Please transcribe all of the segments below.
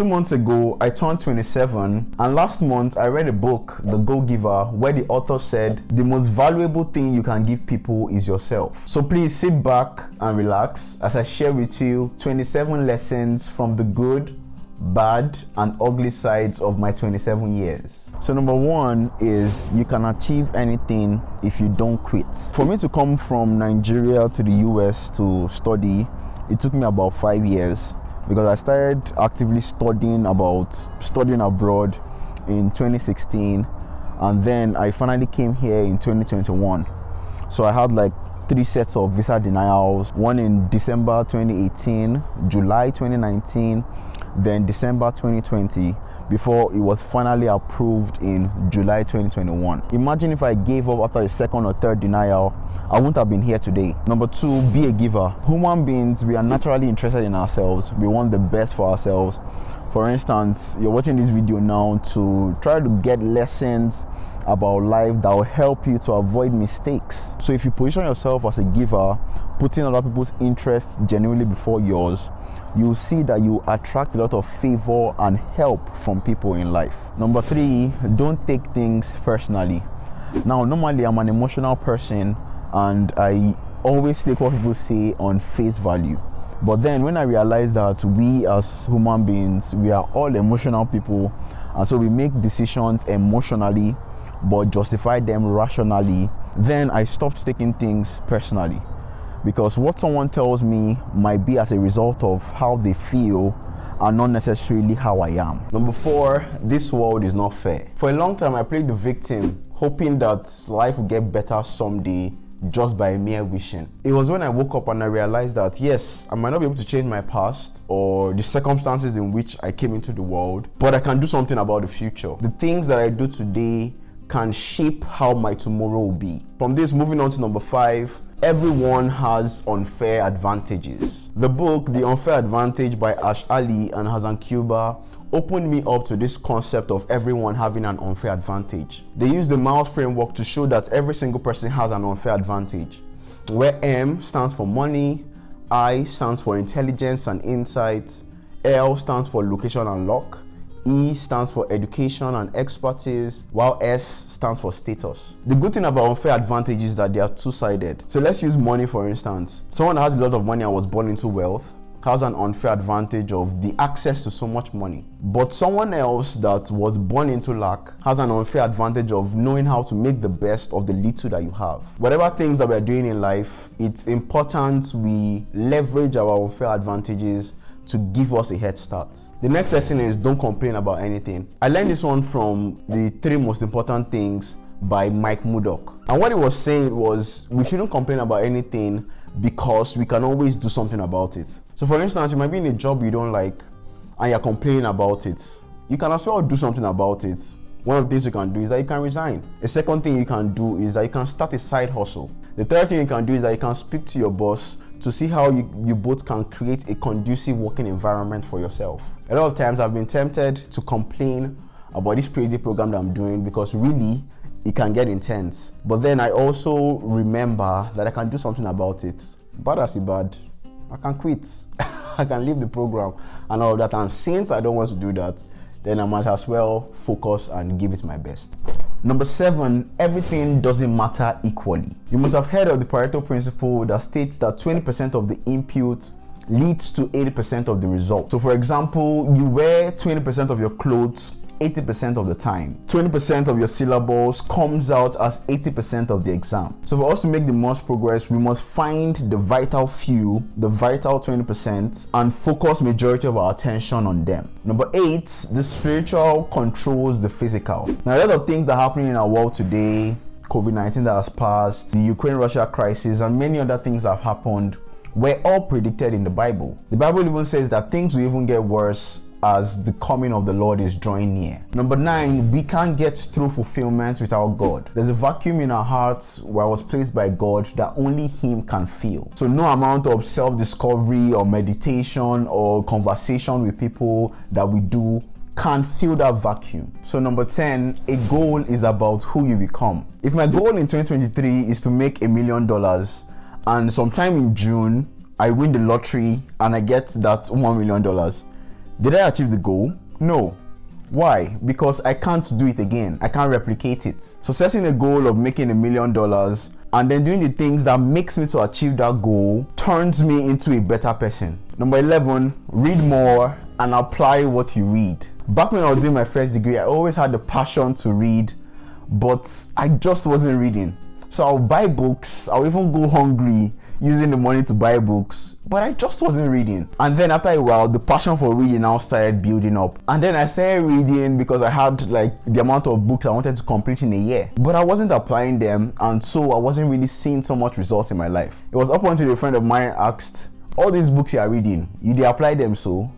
2 months ago, I turned 27, and last month I read a book, The Go-Giver, where the author said the most valuable thing you can give people is yourself. So please sit back and relax as I share with you 27 lessons from the good, bad, and ugly sides of my 27 years. So number 1 is you can achieve anything if you don't quit. For me to come from Nigeria to the US to study, it took me about 5 years, because I started actively studying abroad in 2016, and then I finally came here in 2021. So I had like 3 sets of visa denials, one in December 2018, July 2019, then December 2020, before it was finally approved in July 2021. Imagine if I gave up after the second or third denial, I wouldn't have been here today. Number 2, be a giver. Human beings, we are naturally interested in ourselves. We want the best for ourselves. For instance, you're watching this video now to try to get lessons about life that will help you to avoid mistakes. So if you position yourself as a giver, putting other people's interests genuinely before yours, you'll see that you attract a lot of favor and help from people in life. Number 3, don't take things personally. Now, normally I'm an emotional person and I always take what people say on face value. But then when I realized that we as human beings, we are all emotional people, and so we make decisions emotionally but justify them rationally, then I stopped taking things personally. Because what someone tells me might be as a result of how they feel and not necessarily how I am. Number 4, this world is not fair. For a long time, I played the victim, hoping that life would get better someday just by mere wishing. It was when I woke up and I realized that yes, I might not be able to change my past or the circumstances in which I came into the world, but I can do something about the future. The things that I do today can shape how my tomorrow will be. From this, moving on to number 5, everyone has unfair advantages. The book, The Unfair Advantage by Ash Ali and Hassan Cuba, opened me up to this concept of everyone having an unfair advantage. They use the Miles framework to show that every single person has an unfair advantage, where M stands for money, I stands for intelligence and insight, L stands for location and luck, E stands for education and expertise, while S stands for status. The good thing about unfair advantage is that they are two-sided. So let's use money for instance. Someone that has a lot of money and was born into wealth has an unfair advantage of the access to so much money. But someone else that was born into lack has an unfair advantage of knowing how to make the best of the little that you have. Whatever things that we're doing in life, it's important we leverage our unfair advantages to give us a head start. The next lesson is don't complain about anything. I learned this one from the 3 most important things by Mike Murdock. And what he was saying was we shouldn't complain about anything because we can always do something about it. So for instance, you might be in a job you don't like and you're complaining about it. You can as well do something about it. One of the things you can do is that you can resign. The second thing you can do is that you can start a side hustle. The third thing you can do is that you can speak to your boss to see how you both can create a conducive working environment for yourself. A lot of times I've been tempted to complain about this PhD program that I'm doing because really it can get intense. But then I also remember that I can do something about it. Bad as it bad, I can quit. I can leave the program and all of that. And since I don't want to do that, then I might as well focus and give it my best. Number 7, everything doesn't matter equally. You must have heard of the Pareto principle that states that 20% of the input leads to 80% of the result. So for example, you wear 20% of your clothes 80% of the time. 20% of your syllables comes out as 80% of the exam. So for us to make the most progress, we must find the vital few, the vital 20%, and focus majority of our attention on them. Number 8, the spiritual controls the physical. Now, a lot of things that are happening in our world today, COVID-19 that has passed, the Ukraine-Russia crisis, and many other things that have happened, were all predicted in the Bible. The Bible even says that things will even get worse as the coming of the Lord is drawing near. Number 9, we can't get through fulfillment without God. There's a vacuum in our hearts where I was placed by God that only Him can fill. So no amount of self-discovery or meditation or conversation with people that we do can fill that vacuum. So number 10, a goal is about who you become. If my goal in 2023 is to make $1 million and sometime in June I win the lottery and I get that $1 million, Did I achieve the goal? No. Why? Because I can't do it again. I can't replicate it. So setting a goal of making $1 million and then doing the things that makes me to achieve that goal turns me into a better person. Number 11, read more and apply what you read. Back when I was doing my first degree, I always had the passion to read, but I just wasn't reading. So I'll buy books, I'll even go hungry using the money to buy books, but I just wasn't reading. And then after a while, the passion for reading now started building up. And then I started reading because I had like the amount of books I wanted to complete in a year, but I wasn't applying them, and so I wasn't really seeing so much results in my life. It was up until a friend of mine asked, all these books you are reading, you did apply them so?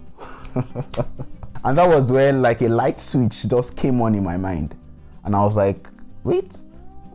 And that was where like a light switch just came on in my mind. And I was like, wait,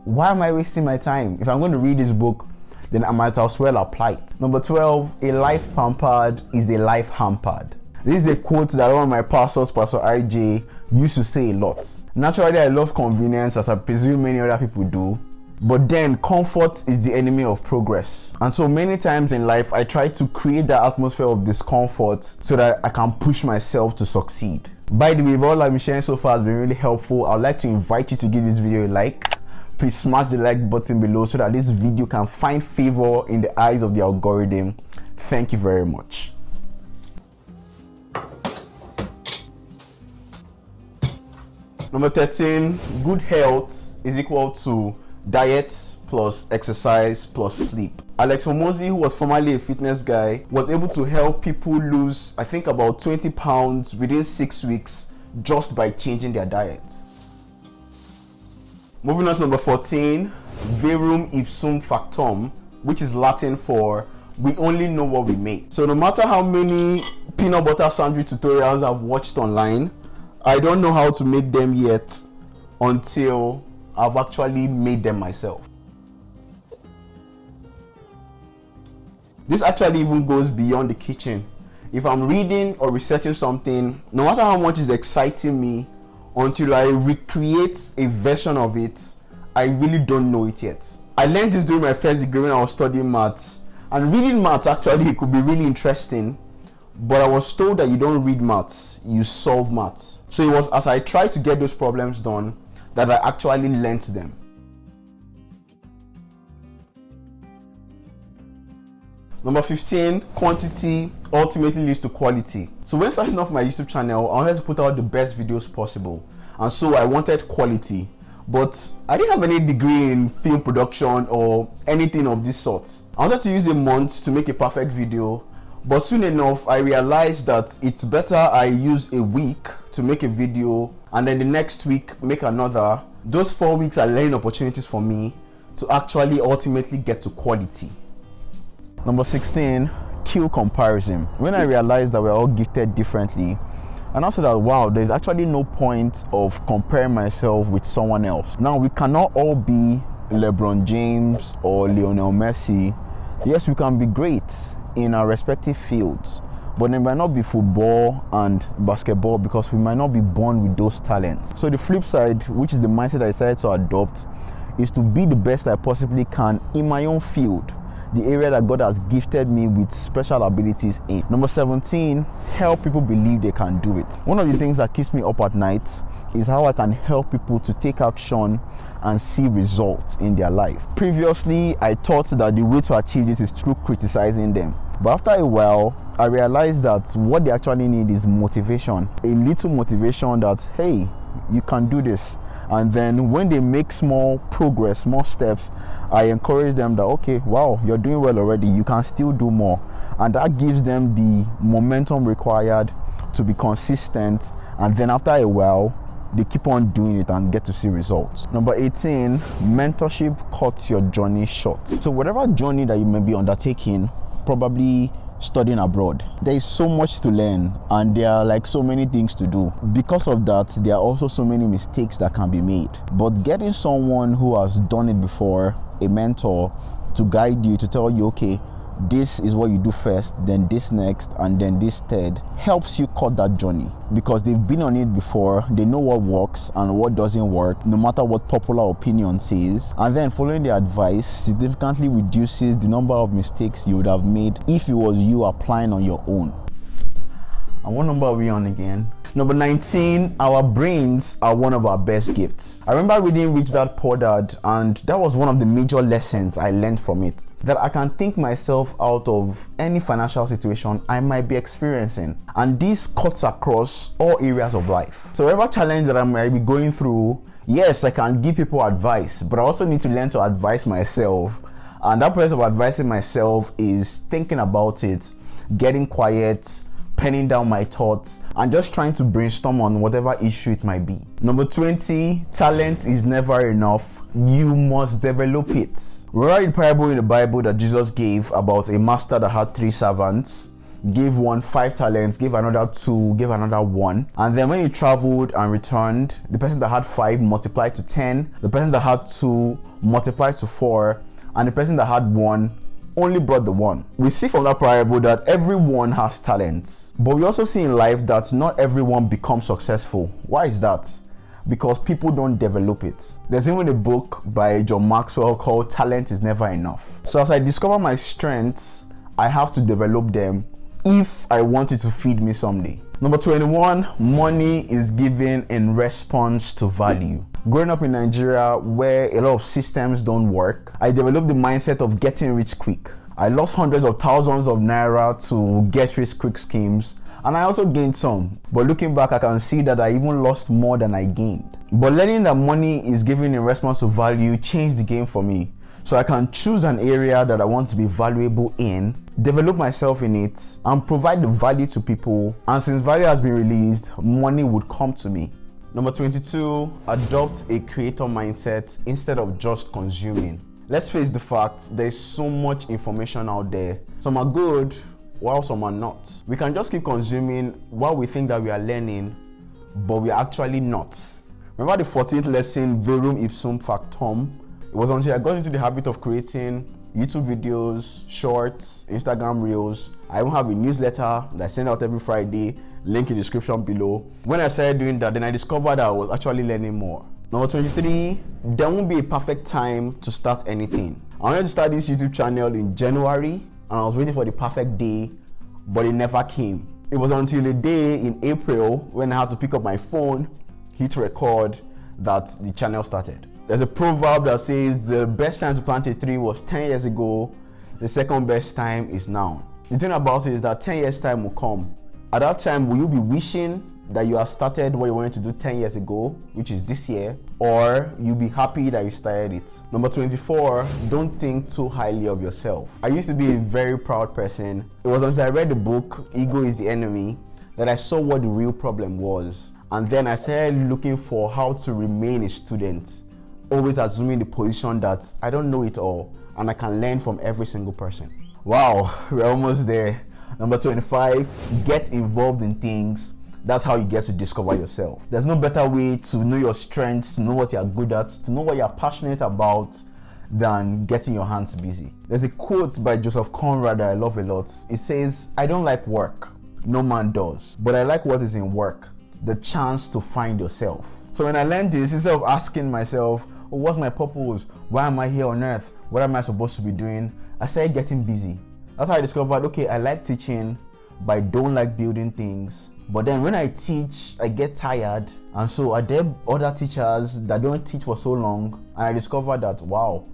why am I wasting my time? If I'm going to read this book, then I might as well apply it. Number 12, a life pampered is a life hampered. This is a quote that one of my pastors, Pastor IJ, used to say a lot. Naturally, I love convenience, as I presume many other people do. But then comfort is the enemy of progress. And so many times in life, I try to create that atmosphere of discomfort so that I can push myself to succeed. By the way, if all I've been sharing so far has been really helpful, I'd like to invite you to give this video a like. Please smash the like button below so that this video can find favor in the eyes of the algorithm. Thank you very much. Number 13, good health is equal to diet plus exercise plus sleep. Alex Hormozi, who was formerly a fitness guy, was able to help people lose, I think, about 20 pounds within 6 weeks just by changing their diet. Moving on to number 14, verum ipsum factum, which is Latin for we only know what we make. So no matter how many peanut butter sandwich tutorials I've watched online, I don't know how to make them yet until I've actually made them myself. This actually even goes beyond the kitchen. If I'm reading or researching something, no matter how much is exciting me, until I recreate a version of it, I really don't know it yet. I learned this during my first degree when I was studying maths. And reading maths actually could be really interesting, but I was told that you don't read maths, you solve maths. So it was as I tried to get those problems done that I actually learnt them. Number 15, quantity ultimately leads to quality. So when starting off my YouTube channel, I wanted to put out the best videos possible. And so I wanted quality. But I didn't have any degree in film production or anything of this sort. I wanted to use a month to make a perfect video. But soon enough, I realized that it's better I use a week to make a video and then the next week make another. Those 4 weeks are learning opportunities for me to actually ultimately get to quality. Number 16, kill comparison. When I realized that we're all gifted differently, and also that wow, there's actually no point of comparing myself with someone else. Now we cannot all be LeBron James or Lionel Messi. Yes, we can be great in our respective fields, but they might not be football and basketball because we might not be born with those talents. So the flip side, which is the mindset I decided to adopt, is to be the best I possibly can in my own field, the area that God has gifted me with special abilities in. Number 17, help people believe they can do it. One of the things that keeps me up at night is how I can help people to take action and see results in their life. Previously, I thought that the way to achieve this is through criticizing them. But after a while, I realized that what they actually need is motivation. A little motivation that, hey, you can do this. And then when they make small progress, small steps, I encourage them that, okay, wow, you're doing well already, you can still do more. And that gives them the momentum required to be consistent. And then after a while, they keep on doing it and get to see results. Number 18, mentorship cuts your journey short. So whatever journey that you may be undertaking, probably studying abroad, there is so much to learn and there are like so many things to do. Because of that, there are also so many mistakes that can be made. But getting someone who has done it before, a mentor, to guide you, to tell you, okay, this is what you do first, then this next, and then this third, helps you cut that journey because they've been on it before. They know what works and what doesn't work, no matter what popular opinion says. And then following their advice significantly reduces the number of mistakes you would have made if it was you applying on your own. And what number are we on again? Number 19, our brains are one of our best gifts. I remember reading Rich Dad Poor Dad, and that was one of the major lessons I learned from it. That I can think myself out of any financial situation I might be experiencing. And this cuts across all areas of life. So whatever challenge that I might be going through, yes, I can give people advice, but I also need to learn to advise myself. And that process of advising myself is thinking about it, getting quiet, penning down my thoughts, and just trying to brainstorm on whatever issue it might be. Number 20, talent is never enough. You must develop it. We read the parable in the Bible that Jesus gave about a master that had 3 servants. Gave one 5 talents, gave another 2, gave another 1. And then when he traveled and returned, the person that had 5 multiplied to 10, the person that had 2 multiplied to 4, and the person that had 1 only brought the 1. We see from that parable that everyone has talents, but we also see in life that not everyone becomes successful. Why is that? Because people don't develop it. There's even a book by John Maxwell called Talent is Never Enough. So as I discover my strengths, I have to develop them if I want it to feed me someday. Number 21, money is given in response to value. Growing up in Nigeria, where a lot of systems don't work, I developed the mindset of getting rich quick. I lost hundreds of thousands of naira to get rich quick schemes, and I also gained some. But looking back, I can see that I even lost more than I gained. But learning that money is given in response to value changed the game for me. So I can choose an area that I want to be valuable in, develop myself in it, and provide the value to people. And since value has been released, money would come to me. Number 22, adopt a creator mindset instead of just consuming. Let's face the fact, there's so much information out there. Some are good, while some are not. We can just keep consuming while we think that we are learning, but we are actually not. Remember the 14th lesson, Verum Ipsum Factum? It was until I got into the habit of creating YouTube videos, shorts, Instagram reels. I even have a newsletter that I send out every Friday, link in the description below. When I started doing that, then I discovered that I was actually learning more. Number 23, there won't be a perfect time to start anything. I wanted to start this YouTube channel in January, and I was waiting for the perfect day, but it never came. It was until a day in April when I had to pick up my phone, hit record, that the channel started. There's a proverb that says the best time to plant a tree was 10 years ago, the second best time is now. The thing about it is that 10 years time will come. At that time, will you be wishing that you have started what you wanted to do 10 years ago, which is this year, or you'll be happy that you started it? Number 24, don't think too highly of yourself. I used to be a very proud person. It was until I read the book, Ego is the Enemy, that I saw what the real problem was. And then I started looking for how to remain a student, always assuming the position that I don't know it all and I can learn from every single person. Wow, we're almost there. Number 25, get involved in things. That's how you get to discover yourself. There's no better way to know your strengths, to know what you're good at, to know what you're passionate about than getting your hands busy. There's a quote by Joseph Conrad that I love a lot. It says, I don't like work. No man does. But I like what is in work. The chance to find yourself. So when I learned this, instead of asking myself, oh, what's my purpose? Why am I here on earth? What am I supposed to be doing? I started getting busy. That's how I discovered, okay, I like teaching, but I don't like building things. But then when I teach, I get tired. And so are there other teachers that don't teach for so long? And I discovered that, wow,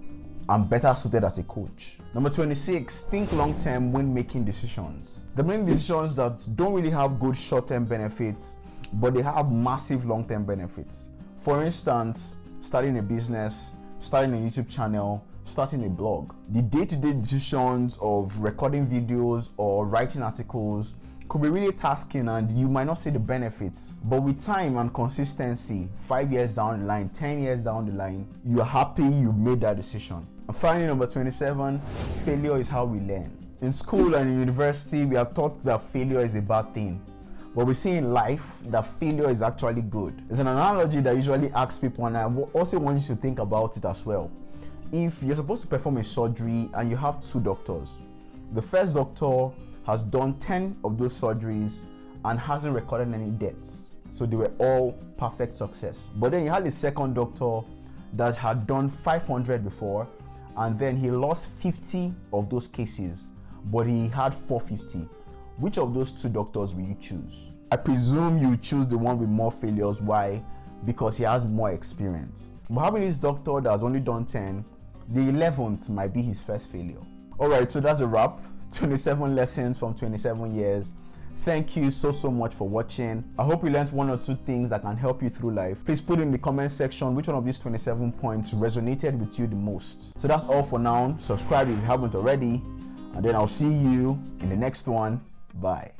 I'm better suited as a coach. Number 26, think long-term when making decisions. There are many decisions that don't really have good short-term benefits, but they have massive long-term benefits. For instance, starting a business, starting a YouTube channel, starting a blog. The day-to-day decisions of recording videos or writing articles could be really tasking and you might not see the benefits. But with time and consistency, 5 years down the line, 10 years down the line, you're happy you made that decision. And finally, number 27, failure is how we learn. In school and in university, we are taught that failure is a bad thing. But we see in life that failure is actually good. There's an analogy that I usually ask people, and I also want you to think about it as well. If you're supposed to perform a surgery and you have 2 doctors, the first doctor has done 10 of those surgeries and hasn't recorded any deaths. So they were all perfect success. But then you had the second doctor that had done 500 before, and then he lost 50 of those cases, but he had 450. which of those 2 doctors will you choose? I presume you choose the one with more failures. Why? Because he has more experience. But having this doctor that has only done 10, the 11th might be his first failure. Alright, so that's a wrap. 27 lessons from 27 years. Thank you so much for watching. I hope you learned 1 or 2 things that can help you through life. Please put in the comment section which one of these 27 points resonated with you the most. So that's all for now. Subscribe if you haven't already, and then I'll see you in the next one. Bye.